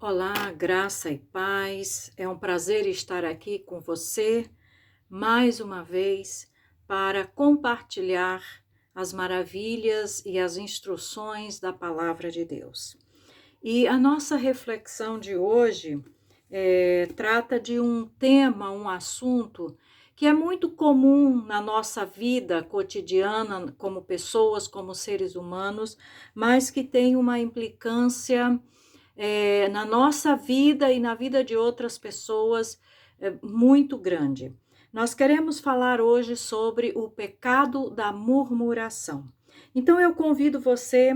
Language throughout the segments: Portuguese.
Olá, graça e paz. É um prazer estar aqui com você mais uma vez para compartilhar as maravilhas e as instruções da palavra de Deus. E a nossa reflexão de hoje trata de um tema, um assunto que é muito comum na nossa vida cotidiana, como pessoas, como seres humanos, mas que tem uma implicância na nossa vida e na vida de outras pessoas muito grande. Nós queremos falar hoje sobre o pecado da murmuração. Então eu convido você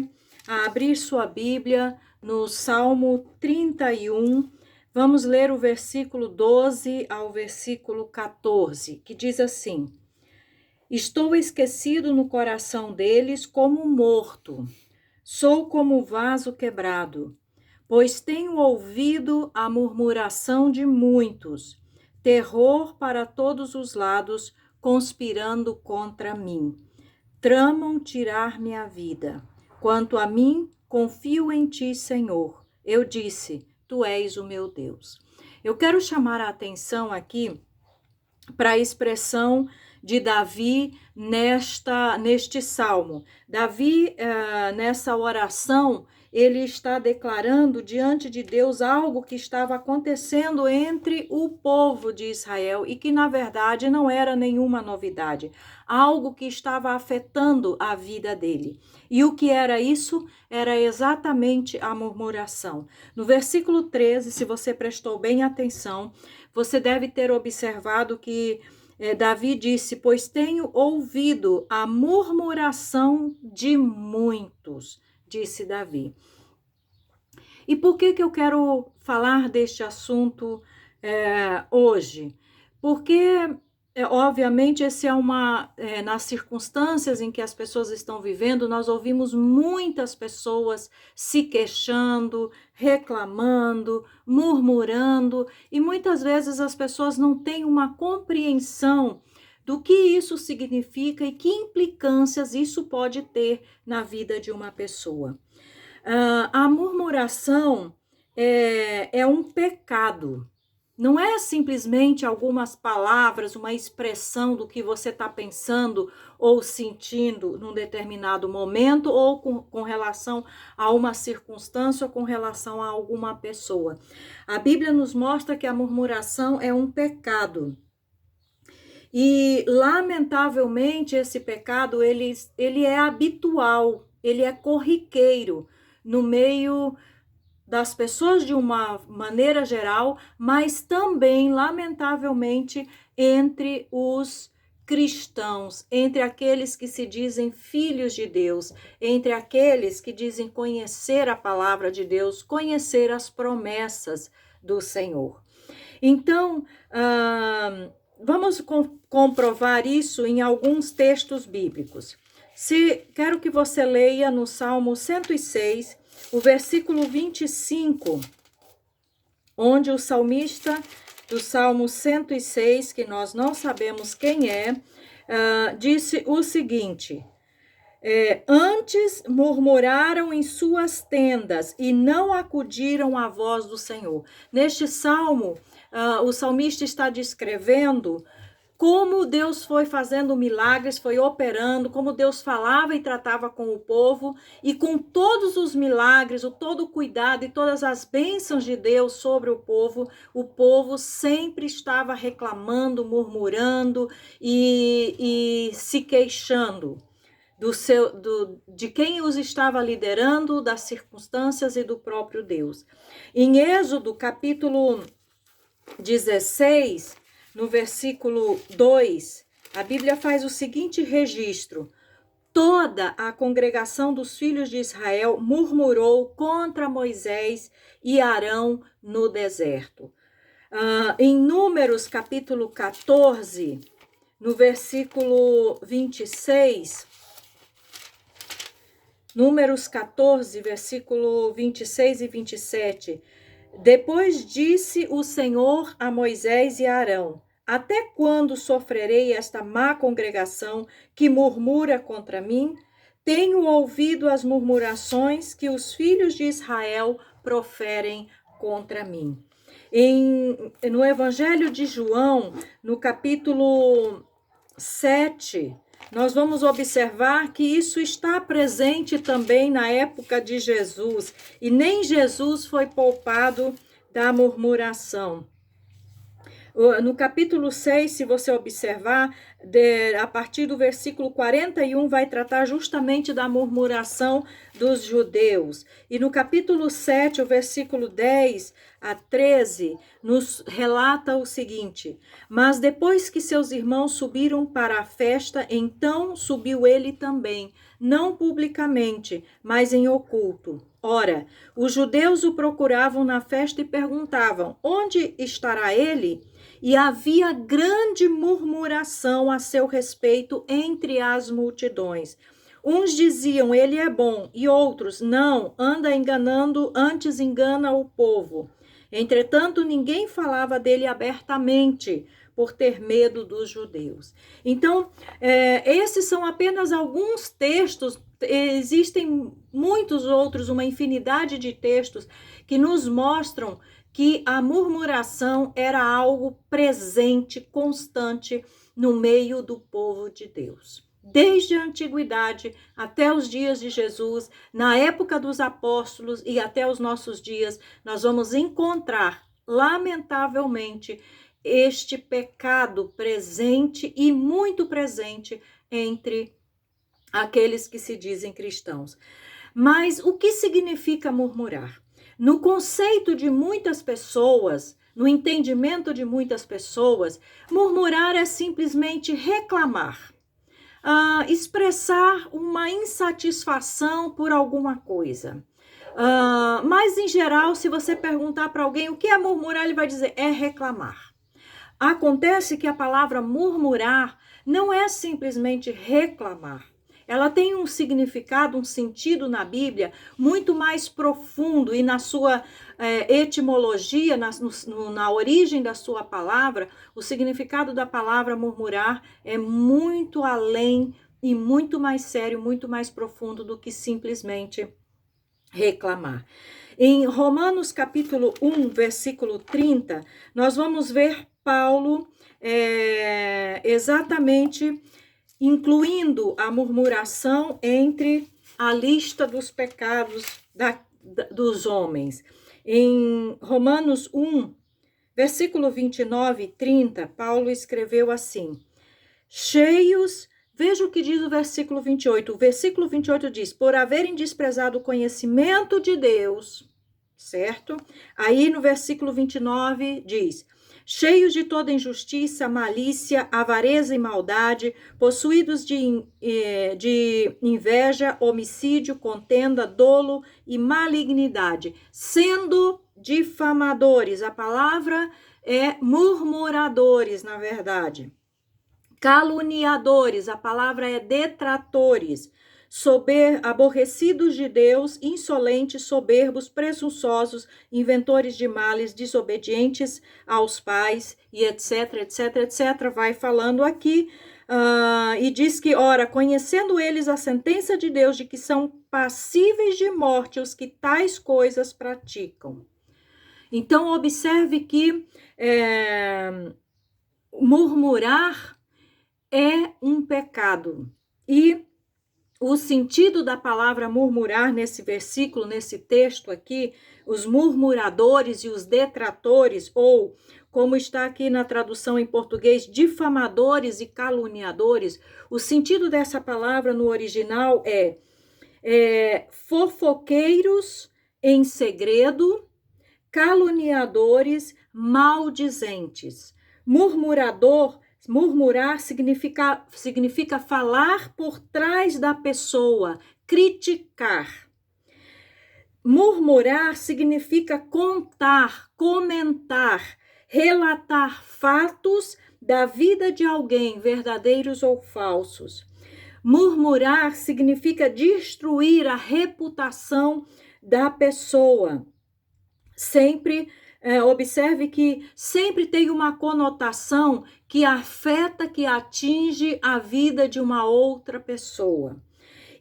a abrir sua Bíblia no Salmo 31. Vamos ler o versículo 12 ao versículo 14, que diz assim: Estou esquecido no coração deles como morto, sou como vaso quebrado, pois tenho ouvido a murmuração de muitos, terror para todos os lados, conspirando contra mim. Tramam tirar minha vida. Quanto a mim, confio em ti, Senhor. Eu disse, tu és o meu Deus. Eu quero chamar a atenção aqui para a expressão de Davi neste salmo. Davi, nessa oração, ele está declarando diante de Deus algo que estava acontecendo entre o povo de Israel e que, na verdade, não era nenhuma novidade. Algo que estava afetando a vida dele. E o que era isso? Era exatamente a murmuração. No versículo 13, se você prestou bem atenção, você deve ter observado que Davi disse, pois tenho ouvido a murmuração de muitos, disse Davi. E por que eu quero falar deste assunto hoje? Porque, obviamente, nas circunstâncias em que as pessoas estão vivendo, nós ouvimos muitas pessoas se queixando, reclamando, murmurando, e muitas vezes as pessoas não têm uma compreensão do que isso significa e que implicâncias isso pode ter na vida de uma pessoa. A murmuração é um pecado. Não é simplesmente algumas palavras, uma expressão do que você está pensando ou sentindo num determinado momento ou com relação a uma circunstância ou com relação a alguma pessoa. A Bíblia nos mostra que a murmuração é um pecado. E, lamentavelmente, esse pecado, ele é habitual, ele é corriqueiro no meio das pessoas de uma maneira geral, mas também, lamentavelmente, entre os cristãos, entre aqueles que se dizem filhos de Deus, entre aqueles que dizem conhecer a palavra de Deus, conhecer as promessas do Senhor. Então, vamos comprovar isso em alguns textos bíblicos. Quero que você leia no Salmo 106, o versículo 25, onde o salmista do Salmo 106, que nós não sabemos quem disse o seguinte: antes murmuraram em suas tendas e não acudiram à voz do Senhor. Neste salmo, o salmista está descrevendo como Deus foi fazendo milagres, foi operando, como Deus falava e tratava com o povo, e com todos os milagres, todo o cuidado e todas as bênçãos de Deus sobre o povo sempre estava reclamando, murmurando e se queixando de quem os estava liderando, das circunstâncias e do próprio Deus. Em Êxodo, capítulo 16, no versículo 2, a Bíblia faz o seguinte registro: toda a congregação dos filhos de Israel murmurou contra Moisés e Arão no deserto. Em Números, capítulo 14, no versículo 26, Números 14, versículo 26 e 27. Depois disse o Senhor a Moisés e a Arão: até quando sofrerei esta má congregação que murmura contra mim? Tenho ouvido as murmurações que os filhos de Israel proferem contra mim. No Evangelho de João, no capítulo 7, nós vamos observar que isso está presente também na época de Jesus, e nem Jesus foi poupado da murmuração. No capítulo 6, se você observar, a partir do versículo 41, vai tratar justamente da murmuração dos judeus. E no capítulo 7, o versículo 10 a 13, nos relata o seguinte: mas depois que seus irmãos subiram para a festa, então subiu ele também, não publicamente, mas em oculto. Ora, os judeus o procuravam na festa e perguntavam: onde estará ele? E havia grande murmuração a seu respeito entre as multidões. Uns diziam: ele é bom, e outros: não, anda enganando, antes engana o povo. Entretanto, ninguém falava dele abertamente, por ter medo dos judeus. Então, esses são apenas alguns textos. Existem muitos outros, uma infinidade de textos que nos mostram que a murmuração era algo presente, constante no meio do povo de Deus. Desde a antiguidade até os dias de Jesus, na época dos apóstolos e até os nossos dias, nós vamos encontrar, lamentavelmente, este pecado presente e muito presente entre aqueles que se dizem cristãos. Mas o que significa murmurar? No conceito de muitas pessoas, no entendimento de muitas pessoas, murmurar é simplesmente reclamar, expressar uma insatisfação por alguma coisa. Mas, em geral, se você perguntar para alguém o que é murmurar, ele vai dizer: é reclamar. Acontece que a palavra murmurar não é simplesmente reclamar. Ela tem um significado, um sentido na Bíblia muito mais profundo, e na sua etimologia, na origem da sua palavra, o significado da palavra murmurar é muito além e muito mais sério, muito mais profundo do que simplesmente reclamar. Em Romanos capítulo 1, versículo 30, nós vamos ver Paulo exatamente incluindo a murmuração entre a lista dos pecados dos homens. Em Romanos 1, versículo 29 e 30, Paulo escreveu assim: cheios, veja o que diz o versículo 28. O versículo 28 diz: por haverem desprezado o conhecimento de Deus, certo? Aí no versículo 29 diz: cheios de toda injustiça, malícia, avareza e maldade, possuídos de inveja, homicídio, contenda, dolo e malignidade, sendo difamadores. A palavra é murmuradores, na verdade. Caluniadores, a palavra é detratores. Aborrecidos de Deus, insolentes, soberbos, presunçosos, inventores de males, desobedientes aos pais, e etc, etc, etc. Vai falando aqui, e diz que, ora, conhecendo eles a sentença de Deus de que são passíveis de morte os que tais coisas praticam. Então, observe que murmurar é um pecado. E o sentido da palavra murmurar nesse versículo, nesse texto aqui, os murmuradores e os detratores, ou como está aqui na tradução em português, difamadores e caluniadores, o sentido dessa palavra no original é fofoqueiros em segredo, caluniadores, maldizentes. Murmurar significa falar por trás da pessoa, criticar. Murmurar significa contar, comentar, relatar fatos da vida de alguém, verdadeiros ou falsos. Murmurar significa destruir a reputação da pessoa. Sempre observe que sempre tem uma conotação que afeta, que atinge a vida de uma outra pessoa.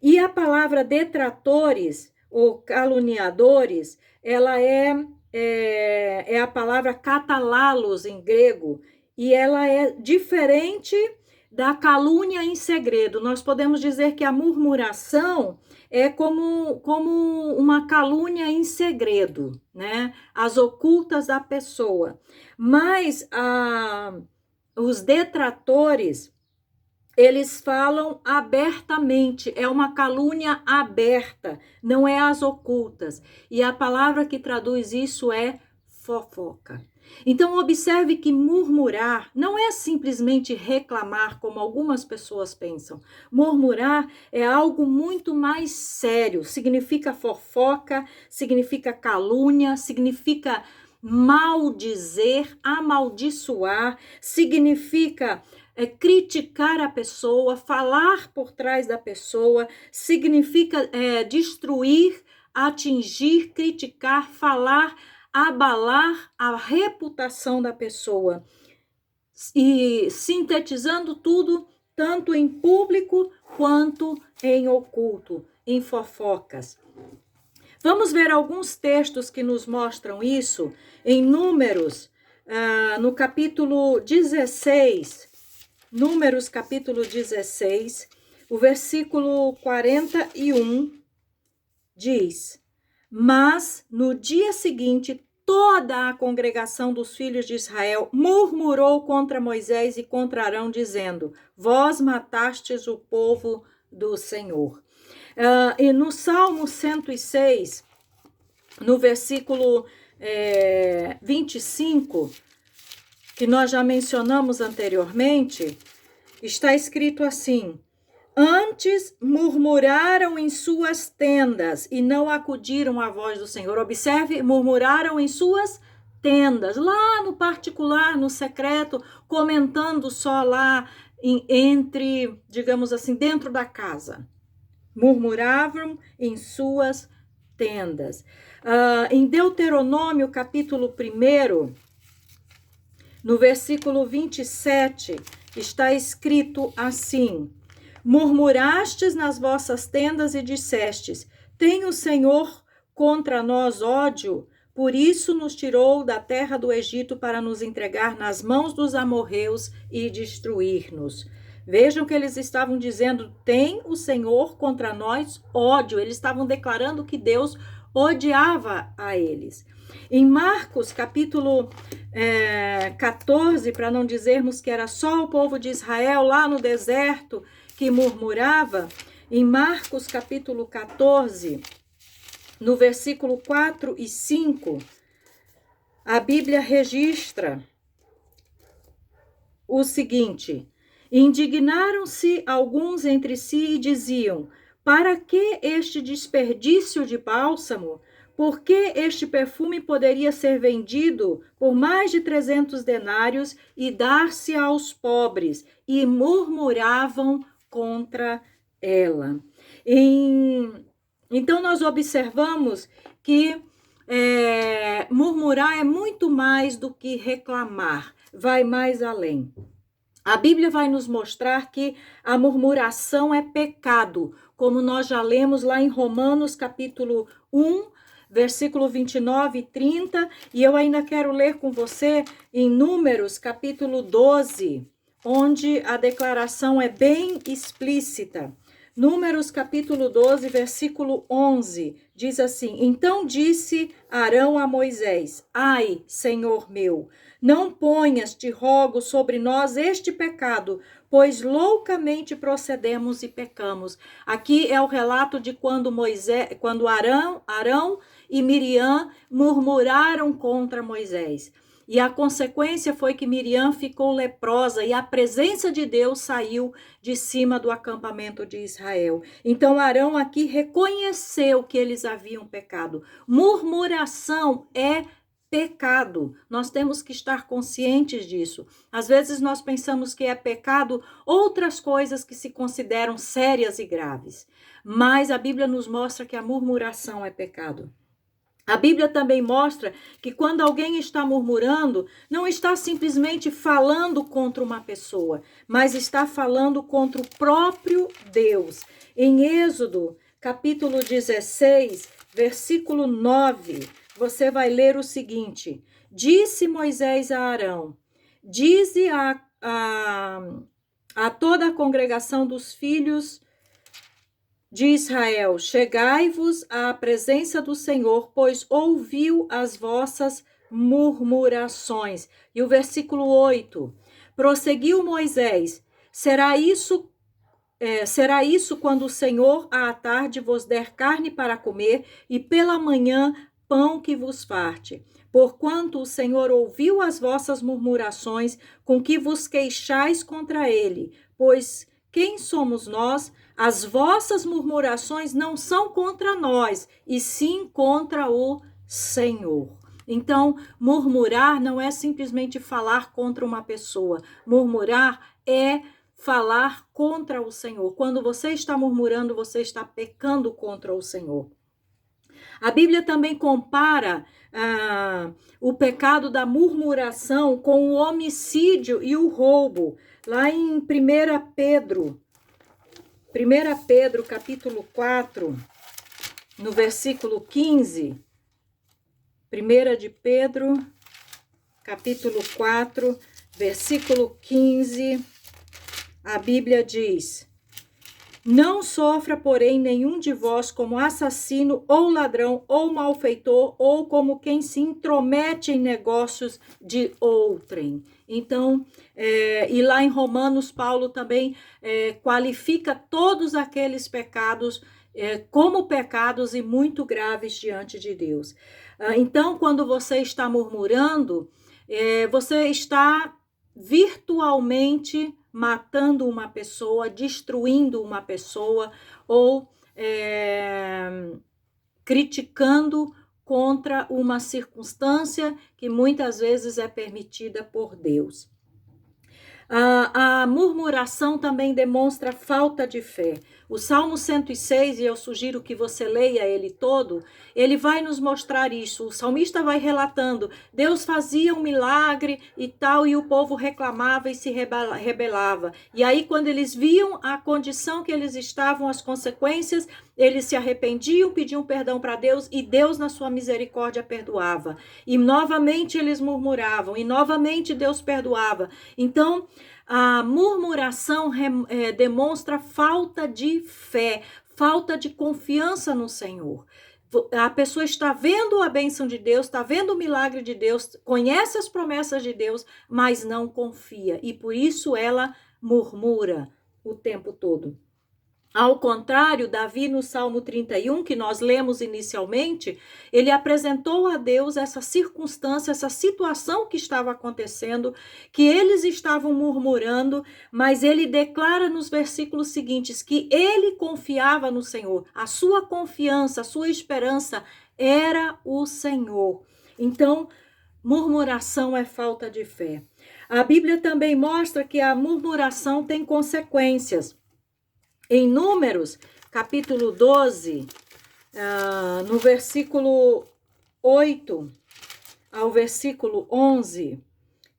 E a palavra detratores ou caluniadores, ela é é a palavra katalalos em grego, e ela é diferente da calúnia em segredo. Nós podemos dizer que a murmuração é como uma calúnia em segredo, né? As ocultas da pessoa. Mas os detratores, eles falam abertamente, é uma calúnia aberta, não é as ocultas. E a palavra que traduz isso é fofoca. Então, observe que murmurar não é simplesmente reclamar, como algumas pessoas pensam. Murmurar é algo muito mais sério. Significa fofoca, significa calúnia, significa maldizer, amaldiçoar, significa criticar a pessoa, falar por trás da pessoa, significa destruir, atingir, criticar, falar, abalar a reputação da pessoa. E sintetizando tudo, tanto em público quanto em oculto, em fofocas. Vamos ver alguns textos que nos mostram isso em Números, no capítulo 16, Números capítulo 16, o versículo 41 diz: Mas no dia seguinte toda a congregação dos filhos de Israel murmurou contra Moisés e contra Arão, dizendo: Vós matastes o povo do Senhor. E no Salmo 106, no versículo 25, que nós já mencionamos anteriormente, está escrito assim: Antes murmuraram em suas tendas e não acudiram à voz do Senhor. Observe, murmuraram em suas tendas, lá no particular, no secreto, comentando só lá entre, digamos assim, dentro da casa. Murmuravam em suas tendas. Em Deuteronômio, capítulo 1, no versículo 27, está escrito assim: Murmurastes nas vossas tendas e dissestes: Tem o Senhor contra nós ódio? Por isso nos tirou da terra do Egito para nos entregar nas mãos dos amorreus e destruir-nos. Vejam que eles estavam dizendo: tem o Senhor contra nós ódio. Eles estavam declarando que Deus odiava a eles. Em Marcos, capítulo 14, para não dizermos que era só o povo de Israel lá no deserto que murmurava, em Marcos, capítulo 14, no versículo 4 e 5, a Bíblia registra o seguinte: Indignaram-se alguns entre si e diziam: Para que este desperdício de bálsamo? Porque este perfume poderia ser vendido por mais de 300 denários e dar-se aos pobres, e murmuravam contra ela. Então, nós observamos que murmurar é muito mais do que reclamar, vai mais além. A Bíblia vai nos mostrar que a murmuração é pecado, como nós já lemos lá em Romanos capítulo 1, versículo 29 e 30, e eu ainda quero ler com você em Números capítulo 12, onde a declaração é bem explícita. Números capítulo 12, versículo 11, diz assim: Então disse Arão a Moisés: Ai, Senhor meu, não ponhas, te rogo, sobre nós este pecado, pois loucamente procedemos e pecamos. Aqui é o relato de quando Arão e Miriam murmuraram contra Moisés. E a consequência foi que Miriam ficou leprosa e a presença de Deus saiu de cima do acampamento de Israel. Então Arão aqui reconheceu que eles haviam pecado. Murmuração é pecado. Nós temos que estar conscientes disso. Às vezes nós pensamos que é pecado outras coisas que se consideram sérias e graves. Mas a Bíblia nos mostra que a murmuração é pecado. A Bíblia também mostra que quando alguém está murmurando, não está simplesmente falando contra uma pessoa, mas está falando contra o próprio Deus. Em Êxodo, capítulo 16, versículo 9, você vai ler o seguinte: disse Moisés a Arão, dize a toda a congregação dos filhos de Israel, chegai-vos à presença do Senhor, pois ouviu as vossas murmurações. E o versículo 8, prosseguiu Moisés, será isso quando o Senhor à tarde vos der carne para comer, e pela manhã pão que vos farte. Porquanto o Senhor ouviu as vossas murmurações, com que vos queixais contra ele. Pois quem somos nós? As vossas murmurações não são contra nós, e sim contra o Senhor. Então, murmurar não é simplesmente falar contra uma pessoa. Murmurar é falar contra o Senhor. Quando você está murmurando, você está pecando contra o Senhor. A Bíblia também compara o pecado da murmuração com o homicídio e o roubo. Lá em 1 Pedro, capítulo 4, no versículo 15. 1 de Pedro, capítulo 4, versículo 15. A Bíblia diz: não sofra, porém, nenhum de vós como assassino, ou ladrão, ou malfeitor, ou como quem se intromete em negócios de outrem. Então, e lá em Romanos, Paulo também qualifica todos aqueles pecados como pecados e muito graves diante de Deus. Então, quando você está murmurando, você está virtualmente matando uma pessoa, destruindo uma pessoa ou criticando contra uma circunstância que muitas vezes é permitida por Deus. A murmuração também demonstra falta de fé. O Salmo 106, e eu sugiro que você leia ele todo, ele vai nos mostrar isso. O salmista vai relatando, Deus fazia um milagre e tal, e o povo reclamava e se rebelava. E aí, quando eles viam a condição que eles estavam, as consequências, eles se arrependiam, pediam perdão para Deus, e Deus, na sua misericórdia, perdoava. E novamente eles murmuravam, e novamente Deus perdoava. Então, a murmuração demonstra falta de fé, falta de confiança no Senhor. A pessoa está vendo a bênção de Deus, está vendo o milagre de Deus, conhece as promessas de Deus, mas não confia. E por isso ela murmura o tempo todo. Ao contrário, Davi no Salmo 31, que nós lemos inicialmente, ele apresentou a Deus essa circunstância, essa situação que estava acontecendo, que eles estavam murmurando, mas ele declara nos versículos seguintes que ele confiava no Senhor. A sua confiança, a sua esperança era o Senhor. Então, murmuração é falta de fé. A Bíblia também mostra que a murmuração tem consequências. Em Números, capítulo 12, no versículo 8 ao versículo 11,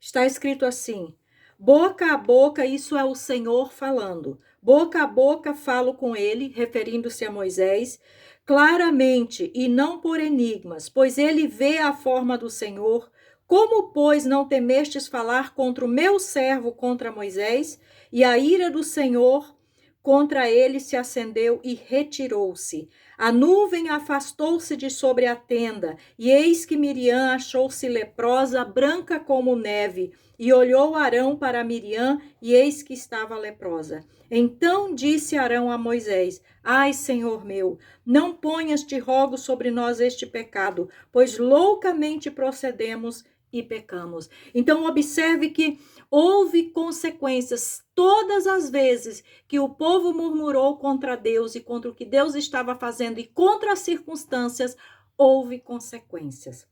está escrito assim: boca a boca, isso é o Senhor falando, boca a boca falo com ele, referindo-se a Moisés, claramente e não por enigmas, pois ele vê a forma do Senhor. Como, pois, não temestes falar contra o meu servo, contra Moisés? E a ira do Senhor contra ele se acendeu e retirou-se. A nuvem afastou-se de sobre a tenda, e eis que Miriam achou-se leprosa, branca como neve. E olhou Arão para Miriam, e eis que estava leprosa. Então disse Arão a Moisés: ai, Senhor meu, não ponhas, te rogo, sobre nós este pecado, pois loucamente procedemos e pecamos. Então observe que houve consequências todas as vezes que o povo murmurou contra Deus e contra o que Deus estava fazendo e contra as circunstâncias, houve consequências.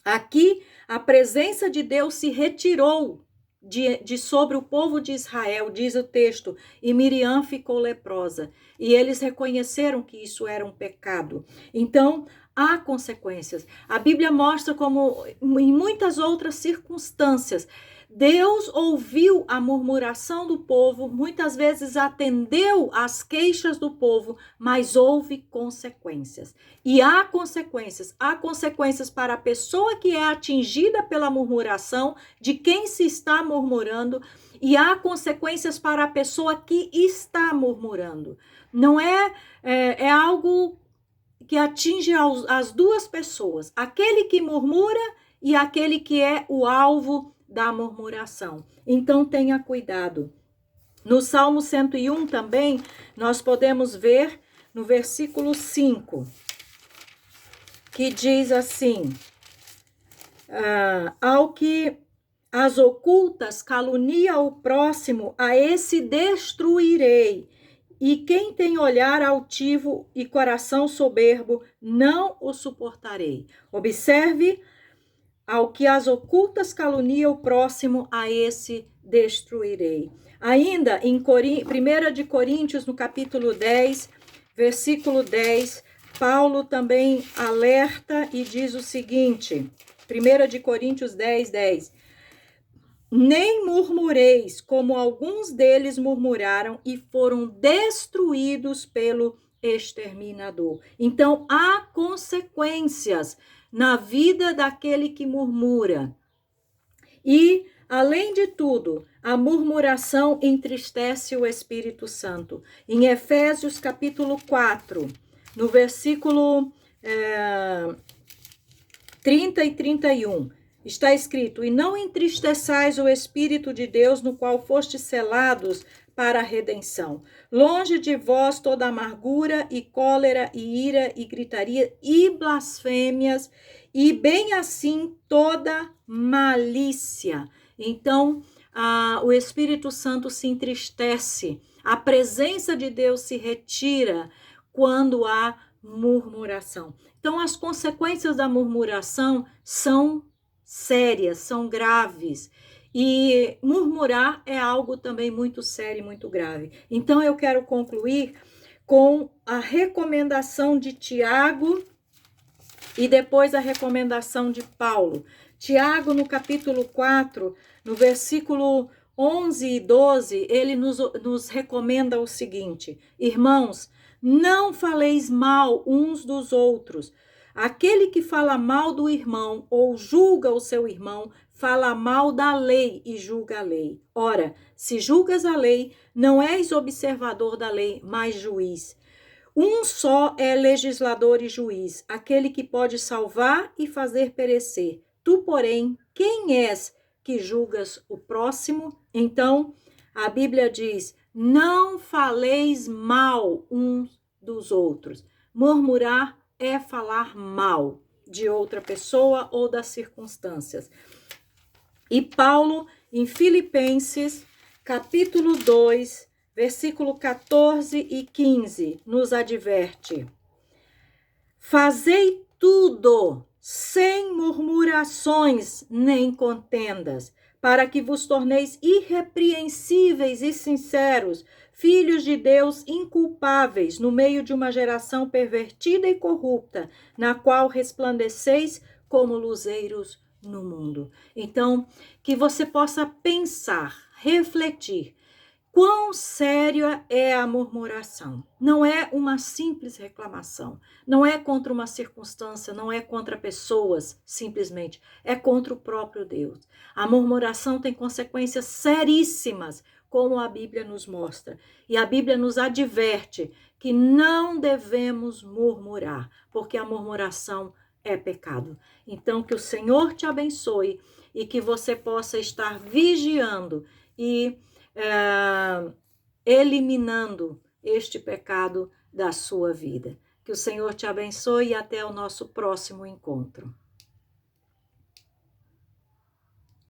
Aqui a presença de Deus se retirou de sobre o povo de Israel, diz o texto, e Miriam ficou leprosa. E eles reconheceram que isso era um pecado. Então, há consequências. A Bíblia mostra como em muitas outras circunstâncias, Deus ouviu a murmuração do povo, muitas vezes atendeu às queixas do povo, mas houve consequências. E há consequências para a pessoa que é atingida pela murmuração, de quem se está murmurando, e há consequências para a pessoa que está murmurando. Não é algo que atinge as duas pessoas, aquele que murmura e aquele que é o alvo da murmuração. Então tenha cuidado. No Salmo 101 também, nós podemos ver no versículo 5, que diz assim: ao que as ocultas calunia o próximo, a esse destruirei. E quem tem olhar altivo e coração soberbo, não o suportarei. Observe, ao que as ocultas calunia o próximo, a esse destruirei. Ainda em 1 de Coríntios, no capítulo 10, versículo 10, Paulo também alerta e diz o seguinte, 1 de Coríntios 10, 10. Nem murmureis, como alguns deles murmuraram e foram destruídos pelo exterminador. Então, há consequências na vida daquele que murmura. E, além de tudo, a murmuração entristece o Espírito Santo. Em Efésios capítulo 4, no versículo 30 e 31, está escrito: e não entristeçais o Espírito de Deus, no qual fostes selados para a redenção. Longe de vós toda amargura e cólera e ira e gritaria e blasfêmias, e bem assim toda malícia. Então, o Espírito Santo se entristece, a presença de Deus se retira quando há murmuração. Então, as consequências da murmuração são sérias, são graves. E murmurar é algo também muito sério e muito grave. Então, eu quero concluir com a recomendação de Tiago e depois a recomendação de Paulo. Tiago, no capítulo 4, no versículo 11 e 12, ele nos recomenda o seguinte: irmãos, não faleis mal uns dos outros. Aquele que fala mal do irmão ou julga o seu irmão, fala mal da lei e julga a lei. Ora, se julgas a lei, não és observador da lei, mas juiz. Um só é legislador e juiz, aquele que pode salvar e fazer perecer. Tu, porém, quem és que julgas o próximo? Então, a Bíblia diz: não faleis mal uns dos outros. Murmurar é falar mal de outra pessoa ou das circunstâncias. E Paulo, em Filipenses, capítulo 2, versículo 14 e 15, nos adverte: fazei tudo sem murmurações nem contendas, para que vos torneis irrepreensíveis e sinceros, filhos de Deus inculpáveis, no meio de uma geração pervertida e corrupta, na qual resplandeceis como luzeiros no mundo. Então, que você possa pensar, refletir, quão séria é a murmuração. Não é uma simples reclamação, não é contra uma circunstância, não é contra pessoas, simplesmente, é contra o próprio Deus. A murmuração tem consequências seríssimas, como a Bíblia nos mostra. E a Bíblia nos adverte que não devemos murmurar, porque a murmuração é pecado. Então, que o Senhor te abençoe e que você possa estar vigiando e eliminando este pecado da sua vida. Que o Senhor te abençoe e até o nosso próximo encontro.